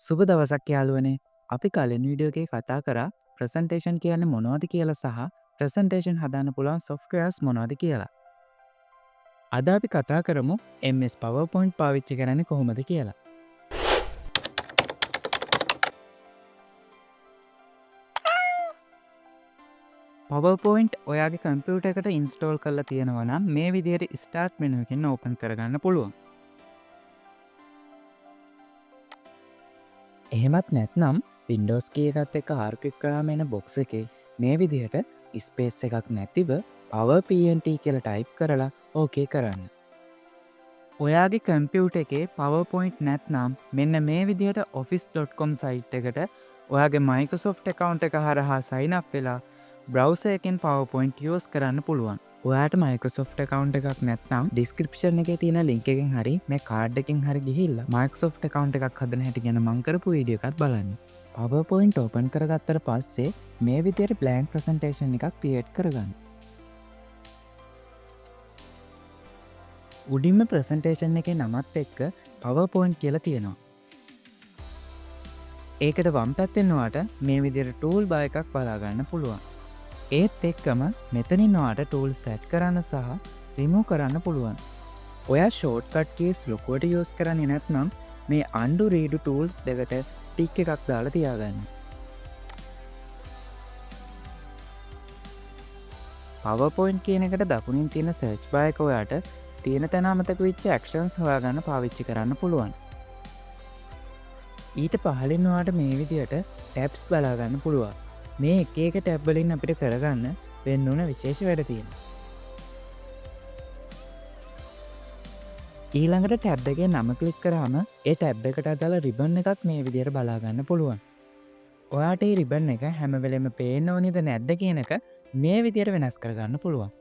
සුබ දවසක් යාළුවනේ. අපි කලින් වීඩියෝ එකේ කතා කරා ප්‍රසන්ටේෂන් කියන්නේ මොනවද කියලා සහ ප්‍රසන්ටේෂන් හදන්න පුළුවන් සොෆ්ට්වෙයාර්ස් මොනවද කියලා. අද අපි කතා කරමු MS PowerPoint පාවිච්චි කරන්නේ කොහොමද කියලා. PowerPoint ඔයාගේ කම්පියුටර් එකට ඉන්ස්ටෝල් කරලා තියෙනවා නම් මේ විදිහට ස්ටාර්ට් මෙනු එකෙන් ඕපන් කරගන්න පුළුවන්. එහෙමත් නැත්නම් Windows key එකත් එක්ක ආර්කික් කරාම එන බොක්ස් එකේ මේ විදිහට ස්පේස් එකක් නැතිව Power PNT කියලා ටයිප් කරලා ඕකේ කරන්න. ඔයාගේ කම්පියුටර් එකේ PowerPoint නැත්නම් මෙන්න මේ විදිහට office.com සයිට් එකට ඔයාගේ Microsoft account එක හරහා sign up වෙලා browser එකෙන් PowerPoint use කරන්න පුළුවන්. ඔයාට Microsoft account එකක් නැත්නම් description එකේ තියෙන link එකෙන් හරි මේ card එකෙන් හරි ගිහිල්ලා Microsoft account එකක් හදන හැටි ගැන මම කරපු වීඩියෝ එකක් බලන්න. PowerPoint open කරගත්තට පස්සේ මේ විදිහට blank presentation එකක් create කරගන්න. උඩින්ම presentation එකේ නමත් එක්ක PowerPoint කියලා තියෙනවා. ඒකට වම් පැත්තෙන් ඔයාට මේ විදිහට tool bar එකක් බලා ගන්න පුළුවන්. ඒත් එක්කම මෙතනින් ඔයාට tools set කරන්න සහ remove කරන්න පුළුවන්. ඔයා shortcut keys ලොකුවට use කරන්නේ නැත්නම් මේ undo redo tools දෙකට ටික් එකක් දාලා තියාගන්න. PowerPoint කියන එකට දකුණින් තියෙන search bar එක ඔයාට තියෙන තැන අමතක වෙච්ච actions හොයාගන්න පාවිච්චි කරන්න පුළුවන්. ඊට පහළින් ඔයාට මේ විදිහට tabs බලා ගන්න පුළුවන්. මේ එක එක ටැබ් වලින් අපිට කරගන්න වෙන්න ඕන විශේෂ වැඩ තියෙනවා. ඊළඟට ටැබ් එකේ නම ක්ලික් කරාම ඒ ටැබ් එකට අදාළ රිබන් එකක් මේ විදිහට බලා ගන්න පුළුවන්. ඔයාට මේ රිබන් එක හැම වෙලෙම පේන්න ඕනේද නැද්ද කියන එක මේ විදිහට වෙනස් කරගන්න පුළුවන්.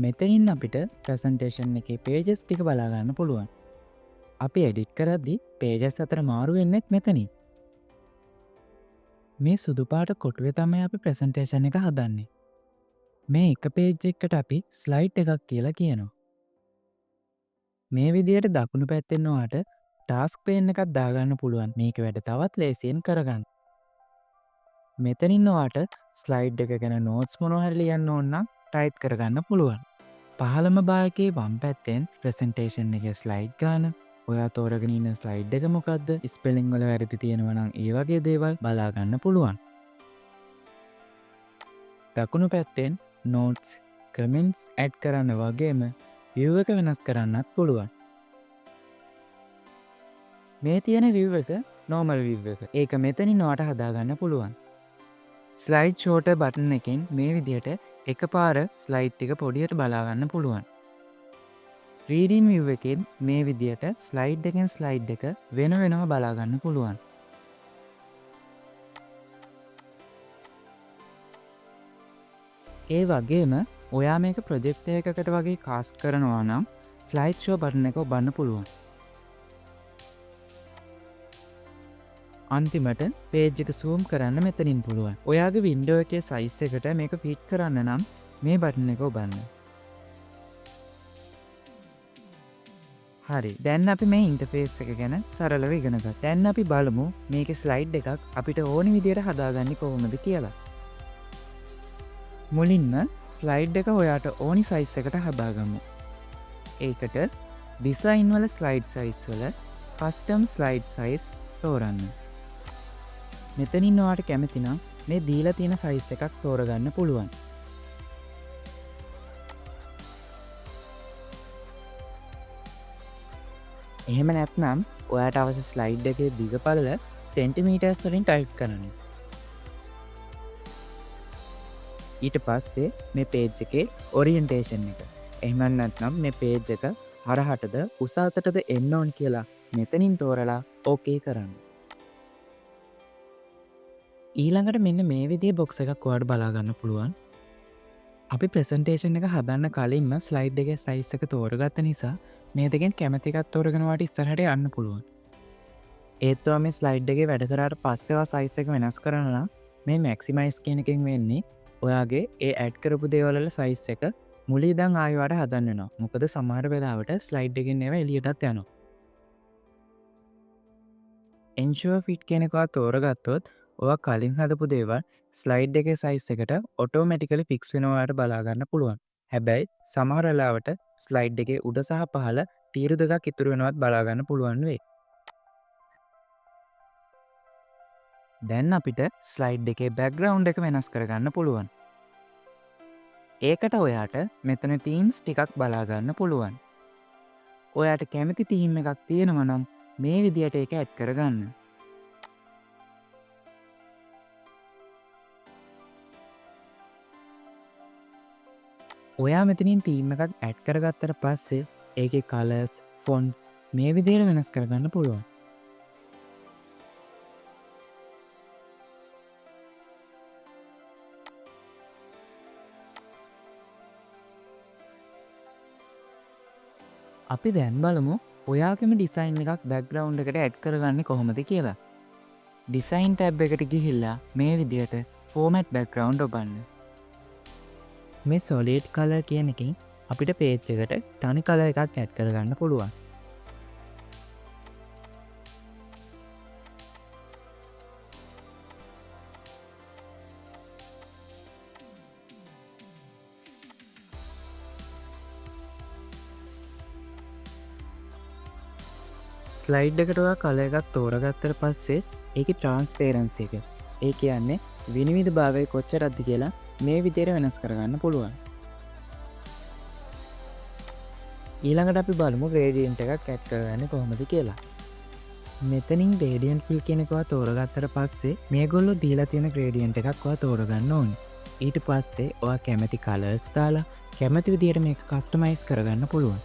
මෙතනින් අපිට ප්‍රසන්ටේෂන් එකේ පේජස් ටික බලා ගන්න පුළුවන්. අපි එඩිට් කරද්දි පේජස් අතර මාරු වෙන්නෙත් මෙතනින්. මේ සුදු පාට කොටුවේ තමයි අපි ප්‍රසන්ටේෂන් එක හදන්නේ. මේ එක පේජ් එකකට අපි ස්ලයිඩ් එකක් කියලා කියනවා. මේ විදිහට දකුණු පැත්තෙන් ඔයාට ටාස්ක් පේන් එකක් දාගන්න පුළුවන්. මේක වැඩ තවත් ලේසියෙන් කරගන්න. මෙතනින් ඔයාට ස්ලයිඩ් එක ගැන නෝට්ස් මොනවා හරි ලියන්න ඕන නම් ටයිප් කරගන්න පුළුවන්. පහළම භාගයේ වම් පැත්තෙන් ප්‍රසන්ටේෂන් එකේ ස්ලයිඩ් ගාන, ඔයා තෝරගෙන ඉන්න ස්ලයිඩ් එක මොකද්ද, ස්පෙලිං වල වැරදි තියෙනවා නම් ඒ වගේ දේවල් බලා ගන්න පුළුවන්. දකුණු පැත්තෙන් notes, comments add කරන්න වගේම view එක වෙනස් කරන්නත් පුළුවන්. මේ තියෙන view එක normal view එක. ඒක මෙතනින් ඔයාට හදාගන්න පුළුවන්. ස්ලයිඩ් ෂෝටර් බටන් එකෙන් මේ විදිහට එකපාර ස්ලයිඩ් ටික පොඩියට බලා ගන්න පුළුවන්. රීඩින් view එකෙන් මේ විදිහට ස්ලයිඩ් එකෙන් ස්ලයිඩ් එක වෙන වෙනම බලා ගන්න පුළුවන්. ඒ වගේම ඔයා මේක ප්‍රොජෙක්ට් එකකට වගේ කාස්ට් කරනවා නම් ස්ලයිඩ් ෂෝ බටන් එක ඔබන්න පුළුවන්. අන්තිමට පේජ් එක zoom කරන්න මෙතනින් පුළුවන්. ඔයාගේ වින්ඩෝ එකේ සයිස් එකට මේක ෆිට කරන්න නම් මේ බටන් එක ඔබන්න. හරි. දැන් අපි මේ ඉන්ටර්ෆේස් එක ගැන සරලව ඉගෙන ගත්තා. දැන් අපි බලමු මේකේ ස්ලයිඩ් එකක් අපිට ඕනි විදිහට හදාගන්නේ කොහොමද කියලා. මුලින්ම ස්ලයිඩ් එක ඔයාට ඕනි සයිස් එකට හදාගමු. ඒකට ඩිසයින් වල ස්ලයිඩ් සයිස් වල කස්ටම් ස්ලයිඩ් සයිස් තෝරන්න. මෙතනින් ඔයාට කැමති නම් මේ දීලා තියෙන සයිස් එකක් තෝරගන්න පුළුවන්. එහෙම නැත්නම් ඔයාට අවශ්‍ය ස්ලයිඩ් එකේ දිග පළල සෙන්ටිමීටර්ස් වලින් ටයිප් කරන්න. ඊට පස්සේ මේ පේජ් එකේ ඔරියන්ටේෂන් එක. එහෙම නැත්නම් මේ පේජ් එක හරහටද උස අතටද එන්න ඕන කියලා මෙතනින් තෝරලා ඕකේ කරන්න. ඊළඟට මෙන්න මේ විදිහේ බොක්ස් එකක් ඔයාලට බලා ගන්න පුළුවන්. අපි ප්‍රසන්ටේෂන් එක හදන්න කලින්ම ස්ලයිඩ් එකේ සයිස් එක තෝරගත්ත නිසා මේ දෙකෙන් කැමති එකක් තෝරගෙන ඔයාලට ඉස්සරහට යන්න පුළුවන්. ඒත්තුව මේ ස්ලයිඩ් එකේ වැඩ කරාට පස්සවා සයිස් එක වෙනස් කරන්න මේ මැක්සිමයිස් කියනකින් වෙන්නේ ඔයාගේ ඒ ඇඩ් කරපු දේවලල සයිස් එක මුලි දං ආයවාට හදන්නවා මොකද සමහර වෙලාවට ස්ලයිඩ් එකෙන් ඒව එලියටත් යනවා එන්ශුව ෆිට් කෙනෙකවා තෝරගත්තොත් ඔය කලින් හදපු දේවල් ස්ලයිඩ් එක සයිස් එකට ඔටෝමැටිකලි ෆික්ස් වෙනවාට බලාගන්න පුළුවන් හැබැයි සමහරලාවට ස්ලයිඩ් එක උඩ සහ පහල තීරු දෙකක් ඉතුරු වෙනවත් බලාගන්න පුළුවන් වේ දැන් අපිට ස්ලයිඩ් එකේ බැක්ග්‍රවුන්් එක වෙනස් කරගන්න පුළුවන් ඒකට ඔයාට මෙතන තීම්ස් ටිකක් බලාගන්න පුළුවන් ඔයාට කැමති තීම් එකක් තියෙනවනම් මේ විදියට එක ඇඩ් කරගන්න ඔයා මෙතනින් තීම් එකක් ඇඩ් කරගත්තට පස්සේ ඒක කලර්ස් ෆොන්ස් මේ විදියට වෙනස් කරගන්න පුළුවන් අපි දැන් බලමු ඔයාගම ඩිසයින් එකක් බැක්ග්‍රවුන්් එකට ඇඩ් කරගන්න කොහොමද කියලා ඩිසයින් ටැබ් එකට ගිහිල්ලා මේ විදියට ෆෝමට් බැක්ග්‍රවන්් ඔබන්න මේ සොලිට් කල කියනකින් අපිට පේච්චකට තනි කල එකක් ඇඩ් කරගන්න පුළුවන් ස්ලයිඩ් එකටවා කල එකක් තෝරගත්තර පස්සේ ඒක ට්‍රන්ස්පේරන්සි එක ඒ කියන්නේ විනිවිධ භාවය කොච්චර අද්දි කියලා මේ විදියට වෙනස් කරගන්න පුළුවන් ඊළඟට අපි බලමු ග්‍රේඩියන්ට් එකක් ඇඩ් කරගන්න කොහොමද කියලා මෙතනින් ග්‍රේඩියන්ට් ෆිල් කෙනෙකවා තෝරගත්තර පස්සේ මේ ගොල්ලො දීලා තියෙන ග්‍රේඩියන්ට් එකක්වා තෝරගන්න ඕනි ඊට පස්සේ ඔයා කැමැති කලර්ස් දාලා කැමැති විදියට මේක කස්ටමයිස් කරගන්න පුළුවන්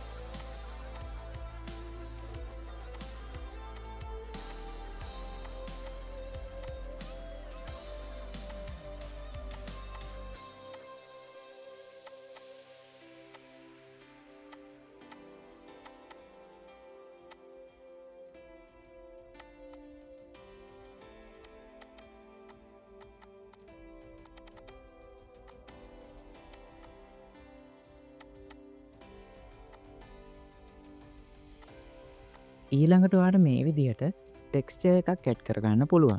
ඊළඟට වාට මේ විදිහට ටෙක්ස්චර් එකක් ඇඩ් කරගන්න පුළුවන්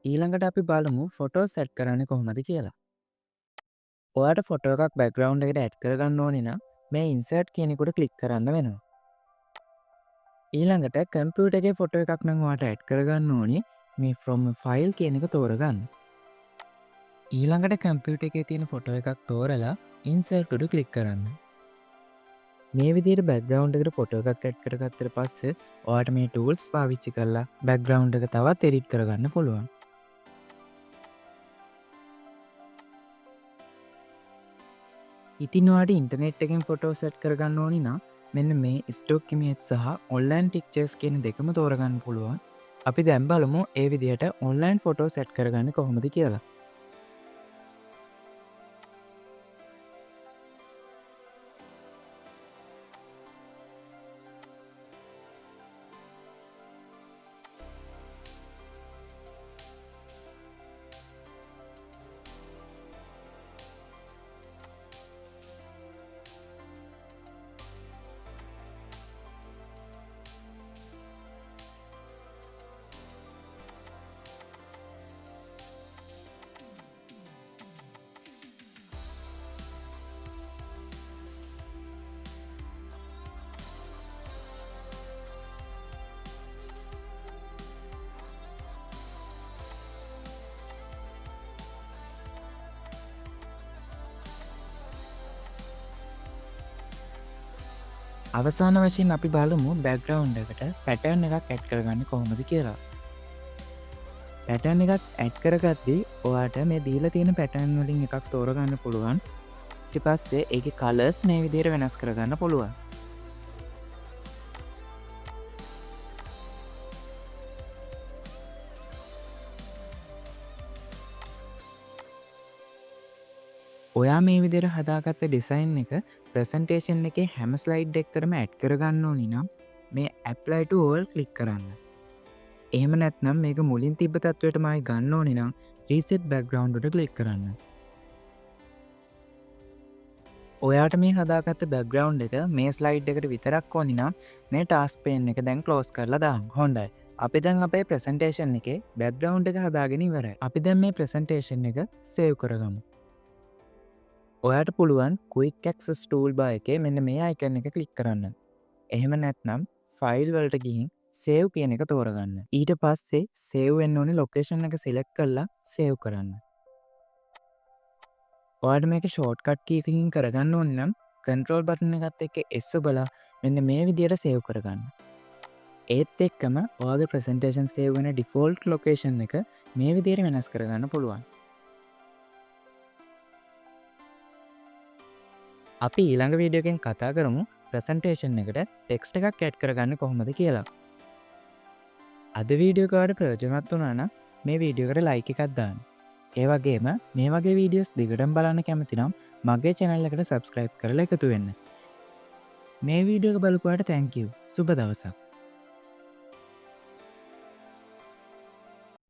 ඊළඟට අපි බලමු ෆොටෝ සැට් කරන්න කොහොමද කියලා ඔයාට ෆොටෝ එකක් බැක්ග්‍රවන්් එකට ඇඩ් කරගන්න ඕනින මේ ඉන්සර්ට් කියනෙකුට කලික් කරන්න වෙනවා ඊළඟට කම්පියුට එකේ ෆොටෝ එකක් නම් වාට ඇඩ් කරගන්න ඕනි මේ ෆ්‍රොම් ෆයිල් කියන එක තෝරගන්න ඊළඟට කම්පියුට එකේ තියෙන ෆොටෝ එකක් තෝරලා ඉන්සර්ට්ට කලික් කරන්න මේ විදියට බැක්ග්‍රවන්් එකට ෆොටෝ එකක් ඇඩ් කරගත්තර පස්සේ ඔයාට මේ ටූල්ස් පාවිච්චි කරලා බැක්ග්‍රවන්් එක තවත් එඩිට් කරගන්න පුළුවන් ඉතින්වාට ඉන්ටනෙට් එකෙන් ෆොටෝ සැට් කරගන්න ඕනි නම් මෙන්න මේ ස්ටෝක් ඉමේජ් සහ ඔන්ලයින් පික්චර්ස් කියන දෙකම තෝරගන්න පුළුවන් අපි දැන් බලමු ඒ විදිහට ඔන්ලයින් ෆොටෝ සෙට් කරගන්න කොහොමද කියලා අවසාන වශයෙන් අපි බලමු බැක්ග්‍රවන්් එකට පැටර්න් එකක් ඇඩ් කරගන්න කොහොමද කියලා පැටර්න් එකක් ඇඩ් කරගත්දී ඔයාට මේ දීලා තියෙන පැටර්න් වලින් එකක් තෝරගන්න පුළුවන් ඊට පස්සේ ඒකේ කලර්ස් මේ විදිහට වෙනස් කරගන්න පුළුවන් ඔයා මේ විදිහට හදාගත්ත ඩිසයින් එක ප්‍රසන්ටේෂන් එකේ හැම ස්ලයිඩ් එකකටම ඇඩ් කරගන්න ඕනි නම් මේ apply to all ක්ලික් කරන්න. එහෙම නැත්නම් මේක මුලින් තිබ්බ තත්වයටමයි ගන්න ඕනි නම් reset background උඩ ක්ලික් කරන්න. ඔයාට මේ හදාගත්ත බැග්‍රවන්් එක මේ ස්ලයිඩ් එකට විතරක් ඕනි නම් මේ ටාස්ක් පේන් එක දැන් ක්ලෝස් කරලා දාන්න. හොඳයි. අපි දැන් අපේ ප්‍රසන්ටේෂන් එකේ බැග්‍රවන්් එක හදාගෙන ඉවරයි. අපි දැන් මේ ප්‍රසන්ටේෂන් එක සේව් කරගමු. ඔයාට පුළුවන් ක්වික් ඇක්සස් ටූල් බා එකේ මෙන්න මේ අයිකන් එක ක්ලික් කරන්න. එහෙම නැත්නම් ෆයිල් වලට ගිහින් සේව් කියන එක තෝරගන්න. ඊට පස්සේ සේව් වෙන්න ඕනේ ලොකේෂන් එක සිලෙක්ට් කරලා සේව් කරන්න. ඔයාට මේක ෂෝට්කට් කී එකකින් කරගන්න ඕනේ නම් කන්ට්‍රෝල් බටන් එකත් එක්ක S ඔබලා මෙන්න මේ විදියට සේව් කරගන්න. ඒත් එක්කම ඔයාගේ ප්‍රසන්ටේෂන් සේව් වෙන ඩිෆෝල්ට් ලොකේෂන් එක මේ විදියට වෙනස් කරගන්න පුළුවන්. අපි ඊළඟ වීඩියෝ එකෙන් කතා කරමු ප්‍රසන්ටේෂන් එකට ටෙක්ස්ට් එකක් ඇඩ් කරගන්න කොහොමද කියලා. අද වීඩියෝ එක ඔයාලට ප්‍රයෝජනවත් වුණා නම් මේ වීඩියෝ එකට ලයික් එකක් දාන්න. ඒ වගේම මේ වගේ වීඩියෝස් දිගටම බලන්න කැමති නම් මගේ channel එකට subscribe කරලා එකතු වෙන්න. මේ වීඩියෝ එක බලපුවාට thank you. සුබ දවසක්.